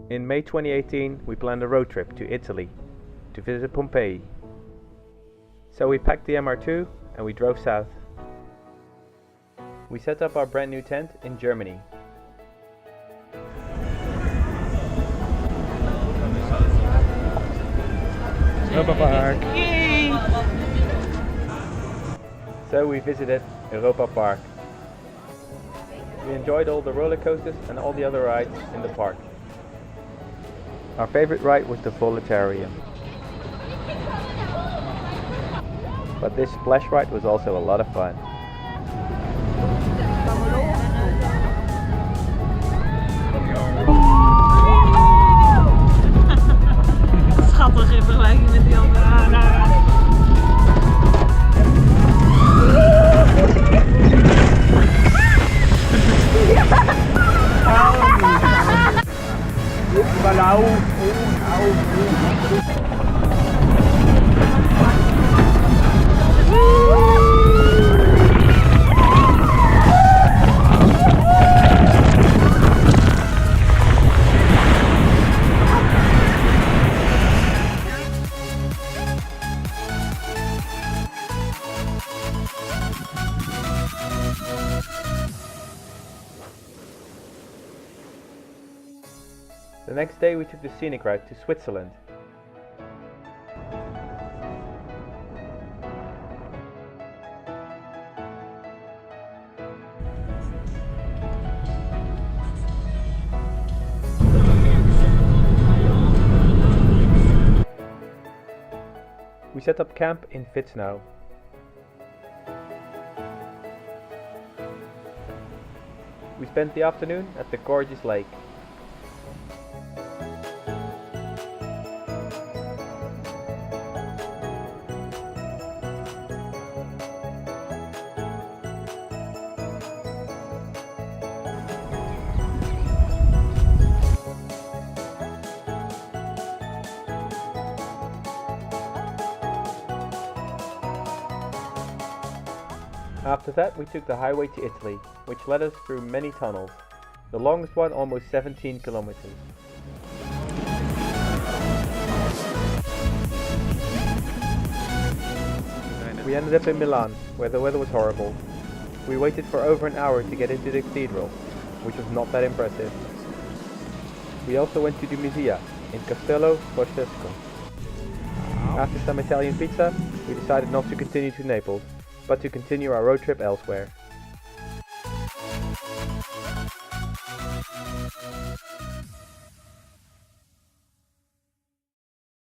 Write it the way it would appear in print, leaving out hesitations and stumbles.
In May 2018, we planned a road trip to Italy to visit Pompeii. So we packed the MR2 and we drove south. We set up our brand new tent in Germany. Europapark. Yay! So we visited Europapark. We enjoyed all the roller coasters and all the other rides in the park. Our favorite ride was the Voletarium. But this splash ride was also a lot of fun. Schattig in vergelijking met die andere. The next day we took the scenic route to Switzerland. We set up camp in Fitznau. We spent the afternoon at the gorgeous lake. After that we took the highway to Italy, which led us through many tunnels, the longest one almost 17 kilometers. We ended up in Milan, where the weather was horrible. We waited for over an hour to get into the cathedral, which was not that impressive. We also went to the museum in Castello Fontesco. After some Italian pizza, we decided not to continue to Naples, but to continue our road trip elsewhere.